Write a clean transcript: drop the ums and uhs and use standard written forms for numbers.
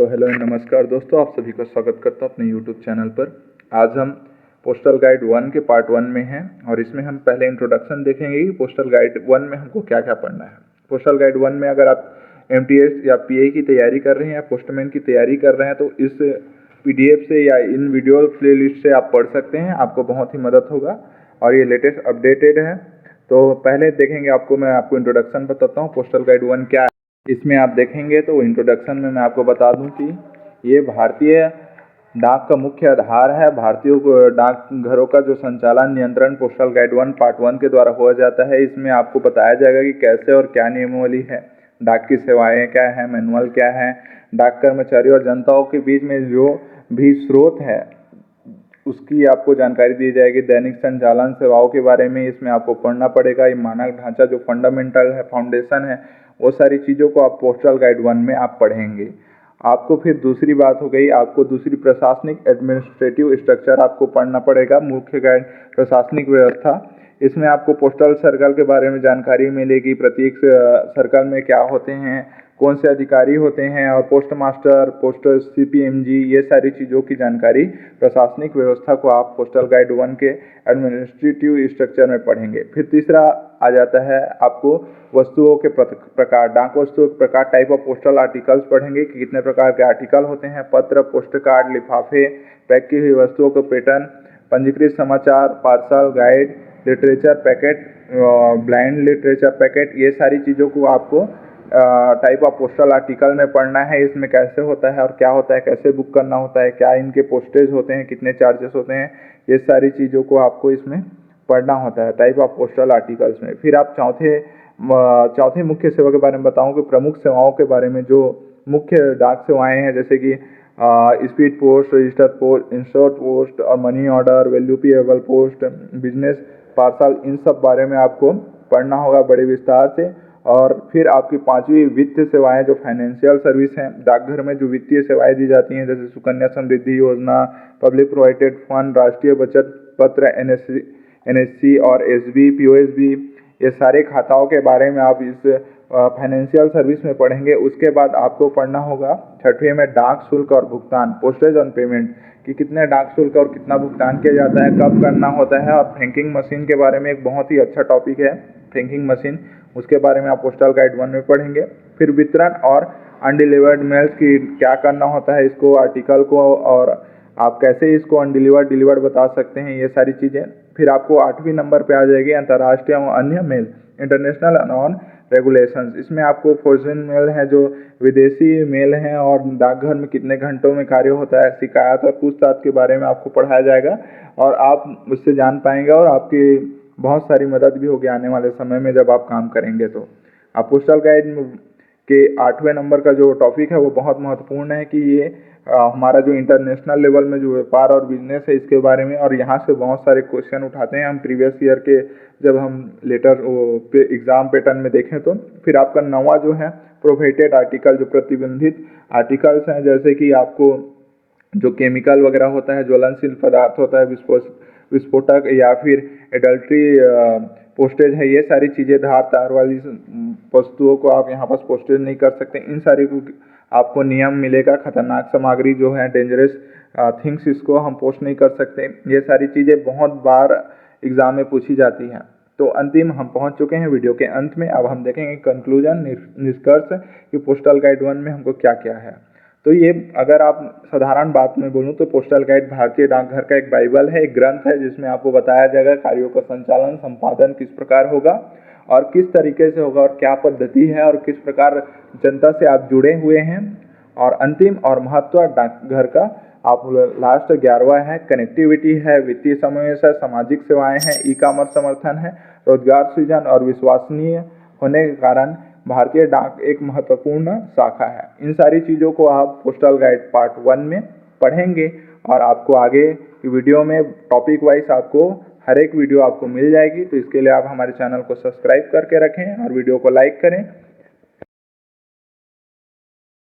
तो hello and नमस्कार दोस्तों, आप सभी का स्वागत करता हूँ अपने यूट्यूब चैनल पर। आज हम पोस्टल गाइड 1 के पार्ट 1 में हैं और इसमें हम पहले इंट्रोडक्शन देखेंगे कि पोस्टल गाइड 1 में हमको क्या क्या पढ़ना है। पोस्टल गाइड 1 में अगर आप एमटीएस या पीए की तैयारी कर रहे हैं या पोस्टमैन की तैयारी कर रहे हैं तो इस पीडीएफ से या इन वीडियो प्लेलिस्ट से आप पढ़ सकते हैं, आपको बहुत ही मदद होगा और ये लेटेस्ट अपडेटेड है। तो पहले देखेंगे, मैं आपको इंट्रोडक्शन बताता हूँ पोस्टल गाइड 1 क्या है। इसमें आप देखेंगे तो इंट्रोडक्शन में मैं आपको बता दूं कि ये भारतीय डाक का मुख्य आधार है। भारतीय डाक घरों का जो संचालन नियंत्रण पोस्टल गाइड 1 पार्ट 1 के द्वारा हो जाता है। इसमें आपको बताया जाएगा कि कैसे और क्या नियमावली है, डाक की सेवाएं क्या है, मैनुअल क्या है, डाक कर्मचारी और जनताओं के बीच में जो भी स्रोत है उसकी आपको जानकारी दी जाएगी। दैनिक संचालन सेवाओं के बारे में इसमें आपको पढ़ना पड़ेगा। ये मानक ढांचा जो फंडामेंटल है, फाउंडेशन है, वो सारी चीज़ों को आप पोस्टल गाइड 1 में आप पढ़ेंगे। आपको फिर दूसरी बात हो गई, आपको दूसरी प्रशासनिक एडमिनिस्ट्रेटिव स्ट्रक्चर आपको पढ़ना पड़ेगा। मुख्य गाइड प्रशासनिक व्यवस्था, इसमें आपको पोस्टल सर्कल के बारे में जानकारी मिलेगी। प्रत्येक सर्कल में क्या होते हैं, कौन से अधिकारी होते हैं और पोस्ट मास्टर, पोस्टल सीपीएमजी, ये सारी चीज़ों की जानकारी प्रशासनिक व्यवस्था को आप पोस्टल गाइड 1 के एडमिनिस्ट्रेटिव स्ट्रक्चर में पढ़ेंगे। फिर तीसरा आ जाता है आपको वस्तुओं के प्रकार, डाक वस्तुओं के प्रकार, टाइप ऑफ पोस्टल आर्टिकल्स पढ़ेंगे कि कितने प्रकार के आर्टिकल होते हैं। पत्र, पोस्ट कार्ड, लिफाफे, पैक की हुई वस्तुओं का पैटर्न, पंजीकृत समाचार, parcel, guide, literature packet, blind literature packet, ये सारी चीज़ों को आपको टाइप ऑफ पोस्टल आर्टिकल में पढ़ना है। इसमें कैसे होता है और क्या होता है, कैसे बुक करना होता है, क्या इनके पोस्टेज होते हैं, कितने चार्जेस होते हैं, ये सारी चीज़ों को आपको इसमें पढ़ना होता है टाइप ऑफ पोस्टल आर्टिकल्स में। फिर आप चौथे मुख्य सेवा के बारे में बताऊँ कि प्रमुख सेवाओं के बारे में जो मुख्य डाक सेवाएं हैं, जैसे कि speed post, register post, insured post और money order, valuable post, business parcel, इन सब बारे में आपको पढ़ना होगा बड़े विस्तार से। और फिर आपकी पांचवी वित्तीय सेवाएं जो फाइनेंशियल सर्विस हैं, डाकघर में जो वित्तीय सेवाएं दी जाती हैं, जैसे सुकन्या समृद्धि योजना, पब्लिक प्रोवाइडेड फंड, राष्ट्रीय बचत पत्र, एनएससी और एसबी, पीओएसबी, ये सारे खाताओं के बारे में आप इस फाइनेंशियल सर्विस में पढ़ेंगे। उसके बाद आपको पढ़ना होगा छठवें में डाक शुल्क और भुगतान, पोस्टेज ऑन पेमेंट, कि कितने डाक शुल्क और कितना भुगतान किया जाता है, कब करना होता है। और फ्रैंकिंग मशीन के बारे में एक बहुत ही अच्छा टॉपिक है फ्रैंकिंग मशीन, उसके बारे में आप पोस्टल गाइड 1 में पढ़ेंगे। फिर वितरण और अनडिलीवर्ड मेल्स की क्या करना होता है, इसको आर्टिकल को, और आप कैसे इसको अनडिलीवर्ड डिलीवर्ड बता सकते हैं, ये सारी चीज़ें। फिर आपको 8वें नंबर पे आ जाएगी अंतर्राष्ट्रीय और अन्य मेल, इंटरनेशनल एंड ऑन रेगुलेशंस। इसमें आपको फॉरेन मेल है, जो विदेशी मेल हैं, और डाकघर में कितने घंटों में कार्य होता है, शिकायत और पूछताछ के बारे में आपको पढ़ाया जाएगा और आप उससे जान पाएंगे और आपकी बहुत सारी मदद भी होगी आने वाले समय में जब आप काम करेंगे। तो आप पोस्टल गाइड के 8वें नंबर का जो टॉपिक है वो बहुत महत्वपूर्ण है कि ये हमारा जो इंटरनेशनल लेवल में जो व्यापार और बिजनेस है इसके बारे में, और यहाँ से बहुत सारे क्वेश्चन उठाते हैं हम प्रीवियस ईयर के, जब हम लेटर एग्जाम पैटर्न में देखें तो। फिर आपका 9वां जो है प्रोहिबिटेड आर्टिकल, जो प्रतिबंधित आर्टिकल्स हैं, जैसे कि आपको जो केमिकल वगैरह होता है, ज्वलनशील पदार्थ होता है, विस्फोटक या फिर एडल्ट्री पोस्टेज है, ये सारी चीज़ें, धार तार वाली वस्तुओं को आप यहाँ पर पोस्टेज नहीं कर सकते। इन सारी को आपको नियम मिलेगा। खतरनाक सामग्री जो है, डेंजरस थिंग्स, इसको हम पोस्ट नहीं कर सकते। ये सारी चीज़ें बहुत बार एग्जाम में पूछी जाती हैं। तो अंतिम हम पहुंच चुके हैं वीडियो के अंत में। अब हम देखेंगे कंक्लूजन, निष्कर्ष कि पोस्टल गाइड 1 में हमको क्या क्या है। तो ये, अगर आप साधारण बात में बोलूँ तो पोस्टल गाइड भारतीय डाकघर का एक बाइबल है, एक ग्रंथ है, जिसमें आपको बताया जाएगा कार्यों का संचालन, संपादन किस प्रकार होगा और किस तरीके से होगा और क्या पद्धति है और किस प्रकार जनता से आप जुड़े हुए हैं। और अंतिम और महत्व डाकघर का आप लास्ट 11वां है, कनेक्टिविटी है, वित्तीय समावेश है, सामाजिक सेवाएं हैं, ई कॉमर्स समर्थन है, रोजगार सृजन और विश्वसनीय होने के कारण भारतीय डाक एक महत्वपूर्ण शाखा है। इन सारी चीज़ों को आप पोस्टल गाइड पार्ट 1 में पढ़ेंगे और आपको आगे की वीडियो में टॉपिक वाइज आपको हर एक वीडियो आपको मिल जाएगी। तो इसके लिए आप हमारे चैनल को सब्सक्राइब करके रखें और वीडियो को लाइक करें।